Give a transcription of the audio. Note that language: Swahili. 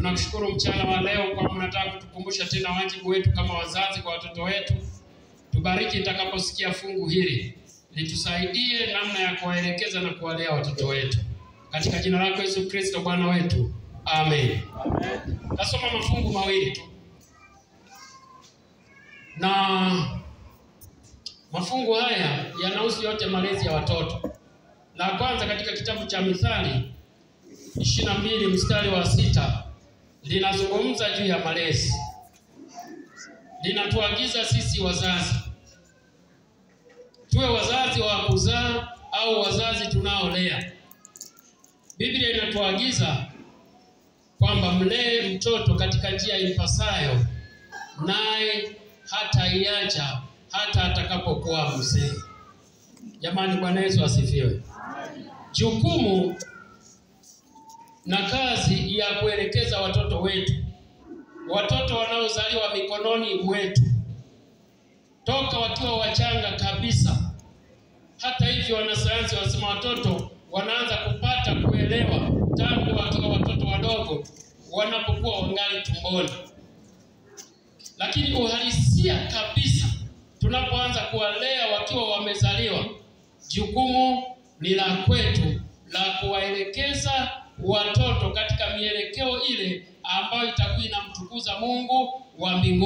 Tunakushukuru mchana wa leo kwa mnataka kutukumbusha tena wajibu wetu kama wazazi kwa watoto wetu. Tubariki itakaposikia fungu hili. Litusaidie namna ya kuwaelekeza na kuwalea watoto wetu. Katika jina lako Yesu Kristo Bwana wetu. Amen. Amen. Tasoma mafungu mawili tu. Na mafungu haya yanahusu yote malezi ya watoto. La kwanza katika kitabu cha Mithali 22 mstari wa 6 linazungumza juu ya malezi. Linatuagiza sisi wazazi tuwe wazazi wa kuzaa au wazazi tunaolea. Biblia inatuagiza kwamba mlee mtoto katika njia impasayo, naye hataiacha hata atakapokuwa mzee. Jamani, Bwana Yesu asifiwe. Jukumu na kazi ya kuelekeza watoto wetu, watoto wanaozaliwa mikononi mwetu toka wakiwa wachanga kabisa. Hata hivyo wanasayansi wasema watoto wanaanza kupata kuelewa tangu wakiwa watoto wadogo wanapokuwa wangali tumboni. Lakini uhalisia kabisa tunapoanza kuwalea wakiwa wamezaliwa, jukumu ni la kwetu la kuwaelekeza watoto katika mielekeo ile ambayo itakuwa inamtukuza Mungu wa mbinguni.